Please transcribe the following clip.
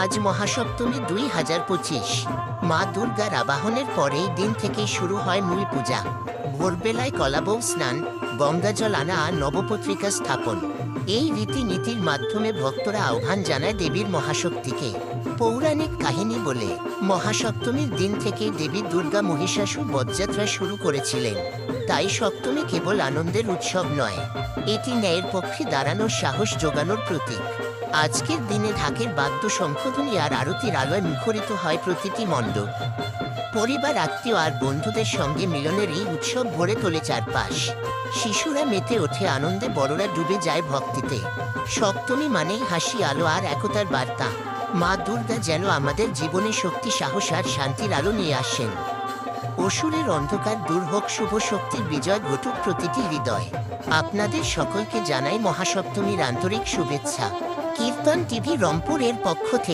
আজ মহাসপ্তমী 2025। মা দুর্গার আবাহনের পরেই দিন থেকেই শুরু হয় মূল পূজা। ভোরবেলায় কলাবউ স্নান, গঙ্গাজল আনা আর নবপত্রিকা স্থাপন। এই রীতিনীতির মাধ্যমে ভক্তরা আহ্বান জানায় দেবীর মহাশক্তিকে। পৌরাণিক কাহিনী বলে মহাসপ্তমীর দিন থেকেই দেবী দুর্গা মহিষাসুর বধযাত্রা শুরু করেছিলেন। তাই সপ্তমী কেবল আনন্দের উৎসব নয়, এটি ন্যায়ের পক্ষে দাঁড়ানোর সাহস জোগানোর প্রতীক। আজকের দিনে ঢাকের বাদ্য শঙ্খধ্বনি আর আরতির আলোয় মুখরিত হয় প্রতিটি মণ্ডপ। পরিবার, আত্মীয় আর বন্ধুদের সঙ্গে মিলনের এই উৎসব ভরে তোলে চারপাশ। শিশুরা মেতে ওঠে আনন্দে, বড়রা ডুবে যায় ভক্তিতে। সপ্তমী মানেই হাসি, আলো আর একতার বার্তা। মা দুর্গা যেন আমাদের জীবনে শক্তি, সাহস আর শান্তির আলো নিয়ে আসেন। অসুরের অন্ধকার দূর হোক, শুভ শক্তির বিজয় ঘটুক প্রতিটি হৃদয়। আপনাদের সকলকে জানাই মহাসপ্তমীর আন্তরিক শুভেচ্ছা। কীর্তন টিভি রংপুর এর পক্ষ থেকে।